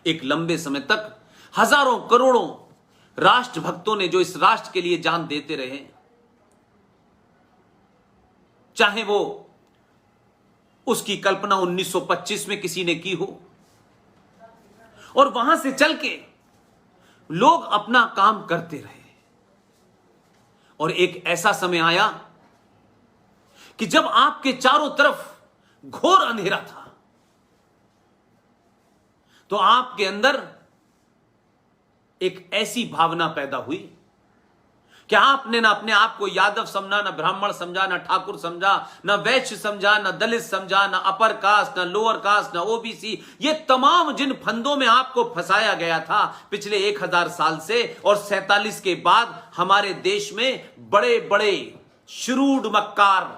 एक लंबे समय तक हजारों करोड़ों राष्ट्रभक्तों ने जो इस राष्ट्र के लिए जान देते रहे, चाहे वो उसकी कल्पना 1925 में किसी ने की हो, और वहां से चल के लोग अपना काम करते रहे, और एक ऐसा समय आया कि जब आपके चारों तरफ घोर अंधेरा था, तो आपके अंदर एक ऐसी भावना पैदा हुई कि आपने ना अपने आप को यादव समझा, ना ब्राह्मण समझा, ना ठाकुर समझा, ना वैश्य समझा, ना दलित समझा, ना अपर कास्ट, ना लोअर कास्ट, ना ओबीसी। ये तमाम जिन फंदों में आपको फंसाया गया था पिछले 1000 साल से, और 47 के बाद हमारे देश में बड़े बड़े श्रूड मक्कार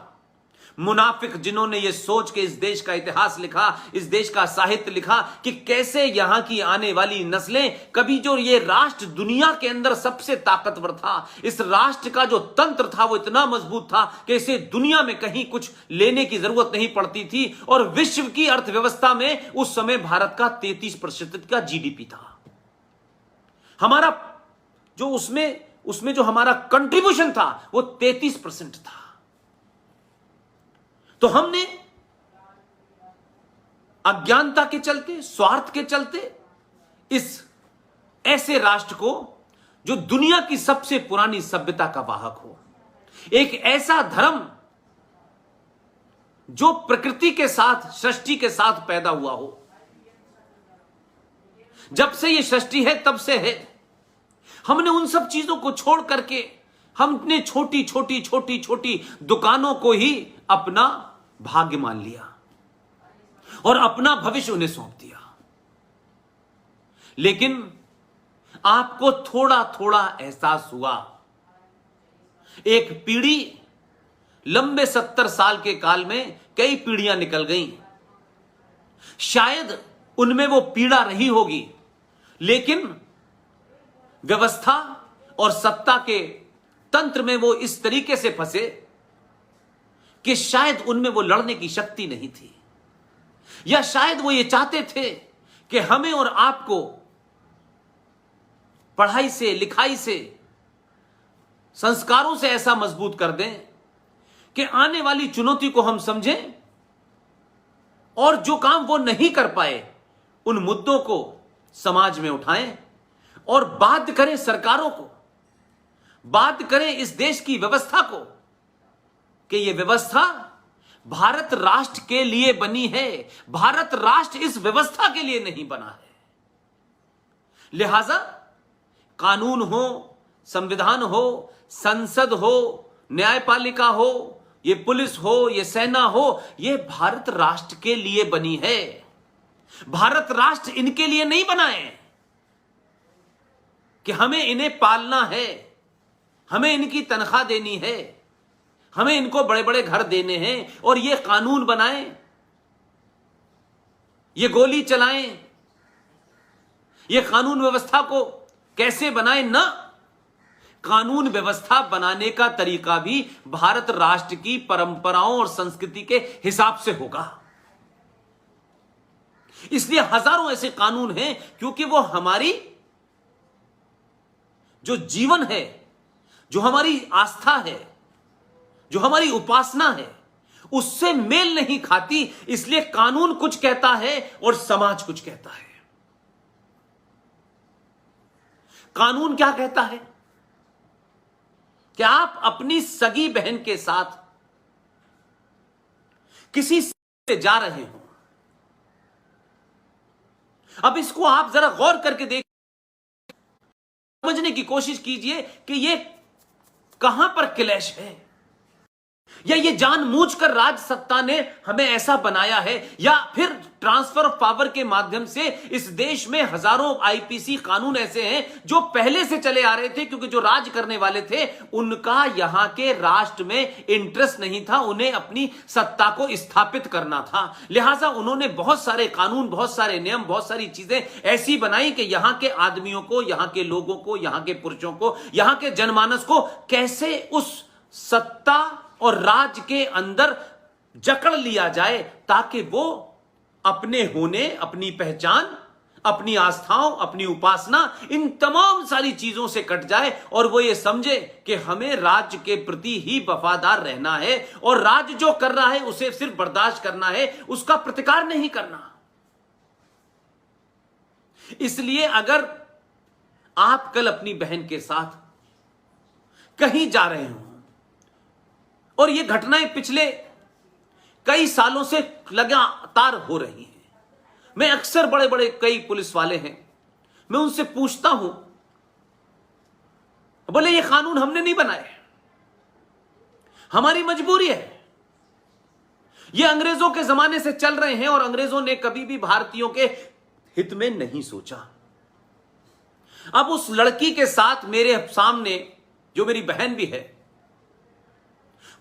मुनाफिक, जिन्होंने ये सोच के इस देश का इतिहास लिखा, इस देश का साहित्य लिखा कि कैसे यहां की आने वाली नस्लें, कभी जो ये राष्ट्र दुनिया के अंदर सबसे ताकतवर था, इस राष्ट्र का जो तंत्र था वो इतना मजबूत था कि इसे दुनिया में कहीं कुछ लेने की जरूरत नहीं पड़ती थी, और विश्व की अर्थव्यवस्था में उस समय भारत का 33% का जीडीपी था। हमारा जो उसमें जो हमारा कंट्रीब्यूशन था वो 33% था। तो हमने अज्ञानता के चलते, स्वार्थ के चलते, इस ऐसे राष्ट्र को जो दुनिया की सबसे पुरानी सभ्यता का वाहक हो, एक ऐसा धर्म जो प्रकृति के साथ, सृष्टि के साथ पैदा हुआ हो, जब से ये सृष्टि है तब से है, हमने उन सब चीजों को छोड़ करके हमने छोटी छोटी छोटी छोटी दुकानों को ही अपना भाग्य मान लिया और अपना भविष्य उन्हें सौंप दिया। लेकिन आपको थोड़ा थोड़ा एहसास हुआ, एक पीढ़ी, लंबे 70 साल के काल में कई पीढ़ियां निकल गईं, शायद उनमें वो पीड़ा रही होगी, लेकिन व्यवस्था और सत्ता के तंत्र में वो इस तरीके से फंसे कि शायद उनमें वो लड़ने की शक्ति नहीं थी, या शायद वो ये चाहते थे कि हमें और आपको पढ़ाई से, लिखाई से, संस्कारों से ऐसा मजबूत कर दें कि आने वाली चुनौती को हम समझें, और जो काम वो नहीं कर पाए उन मुद्दों को समाज में उठाएं और बाध्य करें सरकारों को, बाध्य करें इस देश की व्यवस्था को कि यह व्यवस्था भारत राष्ट्र के लिए बनी है, भारत राष्ट्र इस व्यवस्था के लिए नहीं बना है। लिहाजा कानून हो, संविधान हो, संसद हो, न्यायपालिका हो, ये पुलिस हो, ये सेना हो, ये भारत राष्ट्र के लिए बनी है। भारत राष्ट्र इनके लिए नहीं बना है कि हमें इन्हें पालना है, हमें इनकी तनख्वाह देनी है, हमें इनको बड़े बड़े घर देने हैं और ये कानून बनाएं, ये गोली चलाएं, ये कानून व्यवस्था को कैसे बनाएं। ना, कानून व्यवस्था बनाने का तरीका भी भारत राष्ट्र की परंपराओं और संस्कृति के हिसाब से होगा। इसलिए हजारों ऐसे कानून हैं, क्योंकि वो हमारी जो जीवन है, जो हमारी आस्था है, जो हमारी उपासना है, उससे मेल नहीं खाती। इसलिए कानून कुछ कहता है और समाज कुछ कहता है। कानून क्या कहता है कि आप अपनी सगी बहन के साथ किसी से जा रहे हो। अब इसको आप जरा गौर करके देख, समझने की कोशिश कीजिए कि ये कहां पर क्लैश है, या ये जानबूझकर राज सत्ता ने हमें ऐसा बनाया है, या फिर ट्रांसफर ऑफ पावर के माध्यम से इस देश में हजारों आईपीसी कानून ऐसे हैं जो पहले से चले आ रहे थे, क्योंकि जो राज करने वाले थे उनका यहां के राष्ट्र में इंटरेस्ट नहीं था, उन्हें अपनी सत्ता को स्थापित करना था। लिहाजा उन्होंने बहुत सारे कानून, बहुत सारे नियम, बहुत सारी चीजें ऐसी बनाई कि यहां के आदमियों को, यहां के लोगों को, यहां के पुरुषों को, यहां के जनमानस को कैसे उस सत्ता और राज के अंदर जकड़ लिया जाए, ताकि वो अपने होने, अपनी पहचान, अपनी आस्थाओं, अपनी उपासना, इन तमाम सारी चीजों से कट जाए और वो ये समझे कि हमें राज्य के प्रति ही वफादार रहना है और राज्य जो कर रहा है उसे सिर्फ बर्दाश्त करना है, उसका प्रतिकार नहीं करना। इसलिए अगर आप कल अपनी बहन के साथ कहीं जा रहे हो और ये घटनाएं पिछले कई सालों से लगातार हो रही हैं, मैं अक्सर बड़े बड़े कई पुलिस वाले हैं, मैं उनसे पूछता हूं, बोले ये कानून हमने नहीं बनाए, हमारी मजबूरी है, ये अंग्रेजों के जमाने से चल रहे हैं और अंग्रेजों ने कभी भी भारतीयों के हित में नहीं सोचा। अब उस लड़की के साथ मेरे सामने जो मेरी बहन भी है,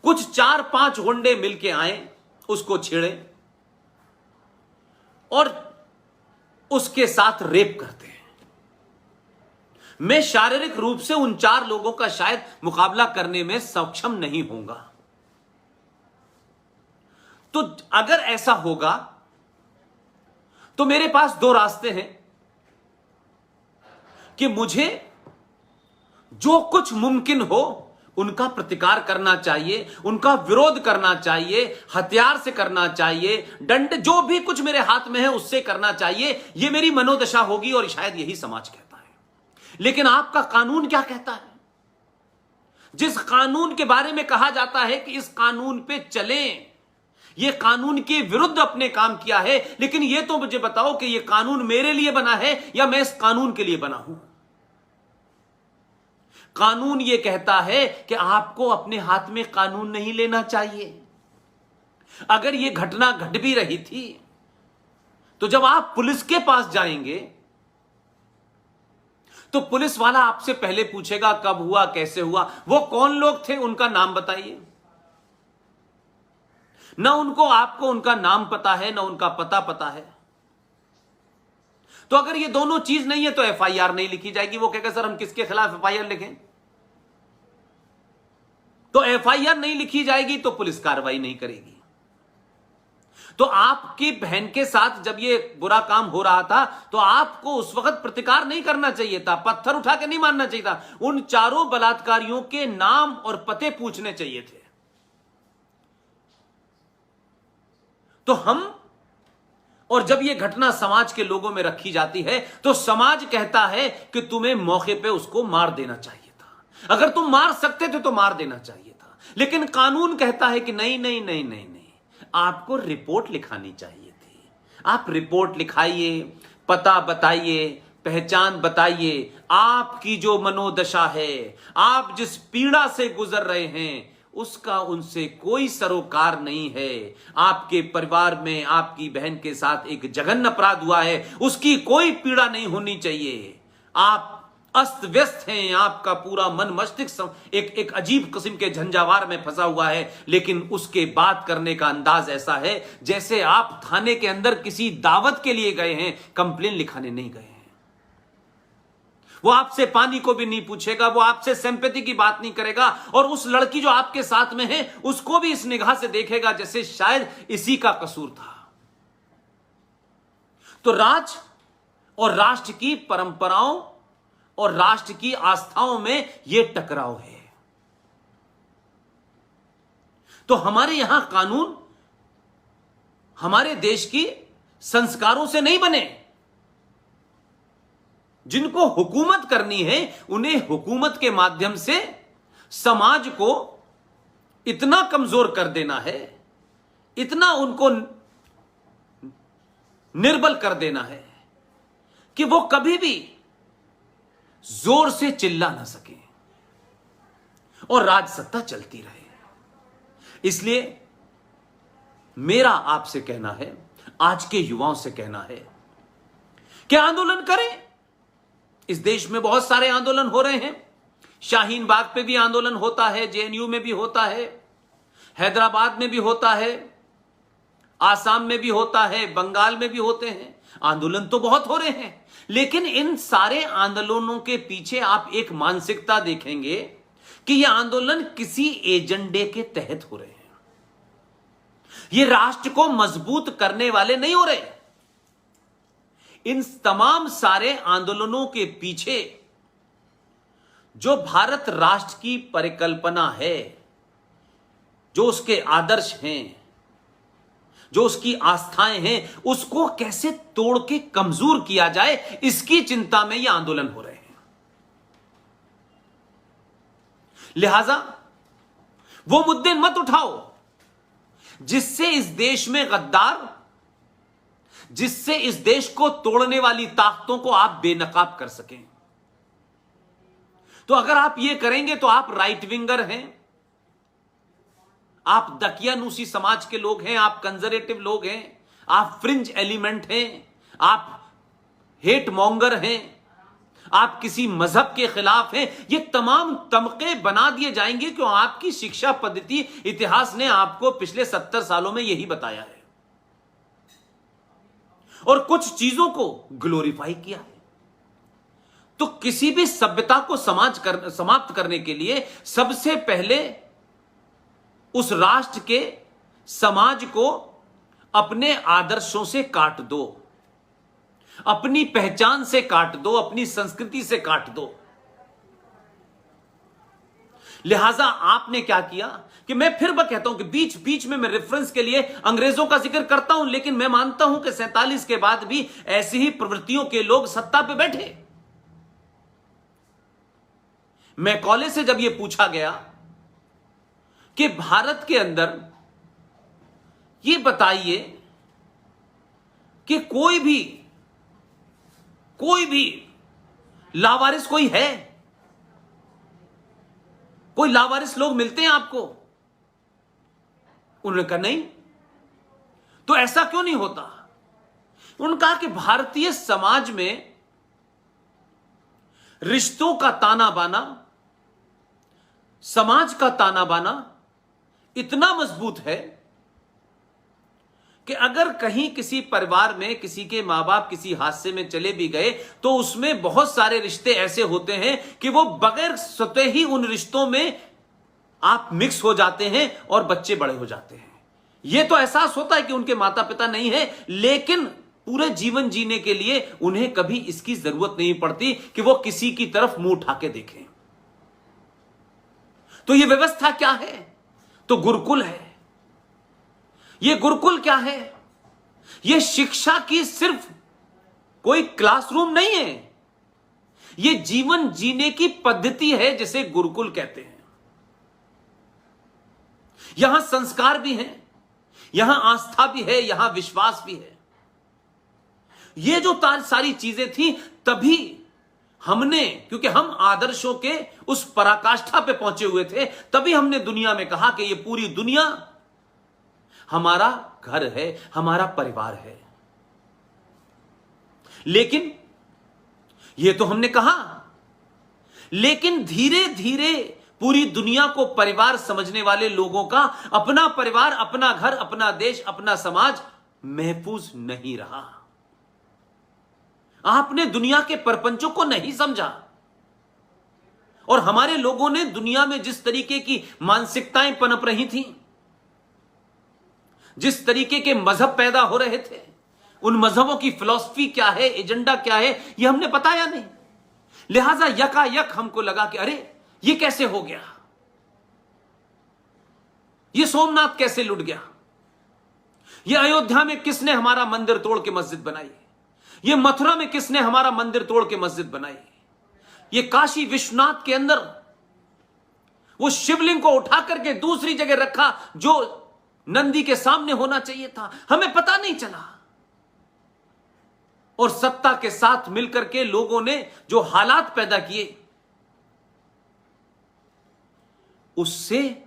कुछ 4-5 गुंडे मिलके आए, उसको छेड़े और उसके साथ रेप करते हैं। मैं शारीरिक रूप से उन 4 लोगों का शायद मुकाबला करने में सक्षम नहीं होऊंगा। तो अगर ऐसा होगा तो मेरे पास 2 रास्ते हैं कि मुझे जो कुछ मुमकिन हो उनका प्रतिकार करना चाहिए, उनका विरोध करना चाहिए, हथियार से करना चाहिए, दंड जो भी कुछ मेरे हाथ में है उससे करना चाहिए। यह मेरी मनोदशा होगी और शायद यही समाज कहता है। लेकिन आपका कानून क्या कहता है? जिस कानून के बारे में कहा जाता है कि इस कानून पे चलें, यह कानून के विरुद्ध अपने काम किया है, लेकिन यह तो मुझे बताओ कि यह कानून मेरे लिए बना है या मैं इस कानून के लिए बना हूं? कानून यह कहता है कि आपको अपने हाथ में कानून नहीं लेना चाहिए। अगर यह घटना घट भी रही थी तो जब आप पुलिस के पास जाएंगे तो पुलिस वाला आपसे पहले पूछेगा कब हुआ, कैसे हुआ, वो कौन लोग थे, उनका नाम बताइए। ना उनको आपको उनका नाम पता है, ना उनका पता है। तो अगर ये दोनों चीज नहीं है तो एफआईआर नहीं लिखी जाएगी। वो कहेगा सर हम किसके खिलाफ एफआईआर लिखें? तो एफआईआर नहीं लिखी जाएगी तो पुलिस कार्रवाई नहीं करेगी। तो आपकी बहन के साथ जब ये बुरा काम हो रहा था तो आपको उस वक्त प्रतिकार नहीं करना चाहिए था, पत्थर उठा के नहीं मारना चाहिए था, उन 4 बलात्कारियों के नाम और पते पूछने चाहिए थे। तो हम, और जब यह घटना समाज के लोगों में रखी जाती है तो समाज कहता है कि तुम्हें मौके पे उसको मार देना चाहिए था, अगर तुम मार सकते थे तो मार देना चाहिए था। लेकिन कानून कहता है कि नहीं नहीं नहीं नहीं नहीं, आपको रिपोर्ट लिखानी चाहिए थी। आप रिपोर्ट लिखाइए, पता बताइए, पहचान बताइए, आपकी जो मनोदशा है, आप जिस पीड़ा से गुजर रहे हैं उसका उनसे कोई सरोकार नहीं है। आपके परिवार में आपकी बहन के साथ एक जघन्य अपराध हुआ है, उसकी कोई पीड़ा नहीं होनी चाहिए। आप अस्त व्यस्त हैं, आपका पूरा मन मस्तिष्क एक अजीब किस्म के झंझावार में फंसा हुआ है, लेकिन उसके बात करने का अंदाज ऐसा है जैसे आप थाने के अंदर किसी दावत के लिए गए हैं, कंप्लेन लिखाने नहीं गए हैं। वो आपसे पानी को भी नहीं पूछेगा, वो आपसे सिंपैथी की बात नहीं करेगा, और उस लड़की जो आपके साथ में है उसको भी इस निगाह से देखेगा जैसे शायद इसी का कसूर था। तो राज और राष्ट्र की परंपराओं और राष्ट्र की आस्थाओं में यह टकराव है। तो हमारे यहां कानून हमारे देश की संस्कारों से नहीं बने। जिनको हुकूमत करनी है उन्हें हुकूमत के माध्यम से समाज को इतना कमजोर कर देना है, इतना उनको निर्बल कर देना है कि वो कभी भी जोर से चिल्ला ना सके और राज सत्ता चलती रहे। इसलिए मेरा आपसे कहना है, आज के युवाओं से कहना है कि आंदोलन करें। इस देश में बहुत सारे आंदोलन हो रहे हैं। शाहीन बाग पे भी आंदोलन होता है, जेएनयू में भी होता है, हैदराबाद में भी होता है, आसाम में भी होता है, बंगाल में भी होते हैं। आंदोलन तो बहुत हो रहे हैं, लेकिन इन सारे आंदोलनों के पीछे आप एक मानसिकता देखेंगे कि ये आंदोलन किसी एजेंडे के तहत हो रहे हैं। ये राष्ट्र को मजबूत करने वाले नहीं हो रहे। इन तमाम सारे आंदोलनों के पीछे जो भारत राष्ट्र की परिकल्पना है, जो उसके आदर्श हैं, जो उसकी आस्थाएं हैं, उसको कैसे तोड़ के कमजोर किया जाए, इसकी चिंता में यह आंदोलन हो रहे हैं। लिहाजा वो मुद्दे मत उठाओ जिससे इस देश में गद्दार, जिससे इस देश को तोड़ने वाली ताकतों को आप बेनकाब कर सकें। तो अगर आप ये करेंगे तो आप राइट विंगर हैं, आप दकियानूसी समाज के लोग हैं, आप कंजर्वेटिव लोग हैं, आप फ्रिंज एलिमेंट हैं, आप हेट मॉन्गर हैं, आप किसी मजहब के खिलाफ हैं। ये तमाम तमके बना दिए जाएंगे क्यों? आपकी शिक्षा पद्धति, इतिहास ने आपको पिछले 70 सालों में यही बताया है और कुछ चीजों को ग्लोरीफाई किया है। तो किसी भी सभ्यता को समाप्त करने के लिए सबसे पहले उस राष्ट्र के समाज को अपने आदर्शों से काट दो, अपनी पहचान से काट दो, अपनी संस्कृति से काट दो। लिहाजा आपने क्या किया कि मैं फिर कहता हूं कि बीच बीच में मैं रेफरेंस के लिए अंग्रेजों का जिक्र करता हूं, लेकिन मैं मानता हूं कि 47 के बाद भी ऐसी ही प्रवृत्तियों के लोग सत्ता पे बैठे। मैकॉले से जब यह पूछा गया कि भारत के अंदर यह बताइए कि कोई भी लावारिस कोई है, कोई लावारिस लोग मिलते हैं आपको? उन्होंने कहा नहीं। तो ऐसा क्यों नहीं होता? उन्होंने कहा कि भारतीय समाज में रिश्तों का ताना बाना, समाज का ताना बाना इतना मजबूत है कि अगर कहीं किसी परिवार में किसी के मां बाप किसी हादसे में चले भी गए तो उसमें बहुत सारे रिश्ते ऐसे होते हैं कि वो बगैर स्वतः ही उन रिश्तों में आप मिक्स हो जाते हैं और बच्चे बड़े हो जाते हैं। यह तो एहसास होता है कि उनके माता पिता नहीं है, लेकिन पूरे जीवन जीने के लिए उन्हें कभी इसकी जरूरत नहीं पड़ती कि वो किसी की तरफ मुंह उठा के देखें। तो यह व्यवस्था क्या है? तो गुरुकुल है। यह गुरुकुल क्या है? यह शिक्षा की सिर्फ कोई क्लासरूम नहीं है, यह जीवन जीने की पद्धति है जिसे गुरुकुल कहते हैं। यहां संस्कार भी हैं, यहां आस्था भी है, यहां विश्वास भी है। ये जो सारी चीजें थी तभी हमने, क्योंकि हम आदर्शों के उस पराकाष्ठा पे पहुंचे हुए थे, तभी हमने दुनिया में कहा कि ये पूरी दुनिया हमारा घर है, हमारा परिवार है। लेकिन ये तो हमने कहा, लेकिन धीरे धीरे पूरी दुनिया को परिवार समझने वाले लोगों का अपना परिवार, अपना घर, अपना देश, अपना समाज महफूज नहीं रहा। आपने दुनिया के परपंचों को नहीं समझा और हमारे लोगों ने दुनिया में जिस तरीके की मानसिकताएं पनप रही थी, जिस तरीके के मजहब पैदा हो रहे थे, उन मजहबों की फिलॉसफी क्या है, एजेंडा क्या है, यह हमने बताया नहीं। लिहाजा यकायक हमको लगा कि अरे ये कैसे हो गया, ये सोमनाथ कैसे लुट गया, ये अयोध्या में किसने हमारा मंदिर तोड़ के मस्जिद बनाई, ये मथुरा में किसने हमारा मंदिर तोड़ के मस्जिद बनाई, ये काशी विश्वनाथ के अंदर वो शिवलिंग को उठा करके दूसरी जगह रखा जो नंदी के सामने होना चाहिए था, हमें पता नहीं चला। और सत्ता के साथ मिलकर के लोगों ने जो हालात पैदा किए, उससे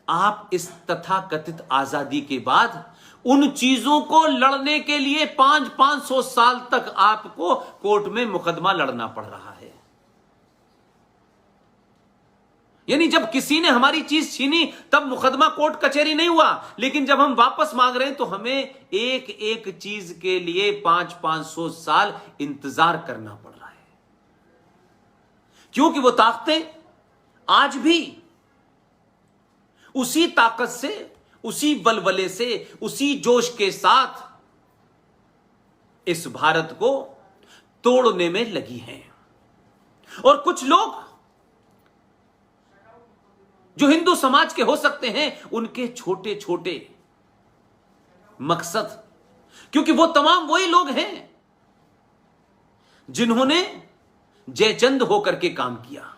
आप इस तथाकथित आजादी के बाद उन चीजों को लड़ने के लिए 500 साल तक आपको कोर्ट में मुकदमा लड़ना पड़ रहा है। यानी जब किसी ने हमारी चीज छीनी तब मुकदमा कोर्ट कचहरी नहीं हुआ, लेकिन जब हम वापस मांग रहे हैं तो हमें एक एक चीज के लिए 500 साल इंतजार करना पड़ रहा है। क्योंकि वो ताकतें आज भी उसी ताकत से, उसी बलबले से, उसी जोश के साथ इस भारत को तोड़ने में लगी हैं। और कुछ लोग जो हिंदू समाज के हो सकते हैं, उनके छोटे छोटे मकसद, क्योंकि वो तमाम वही लोग हैं जिन्होंने जयचंद होकर के काम किया।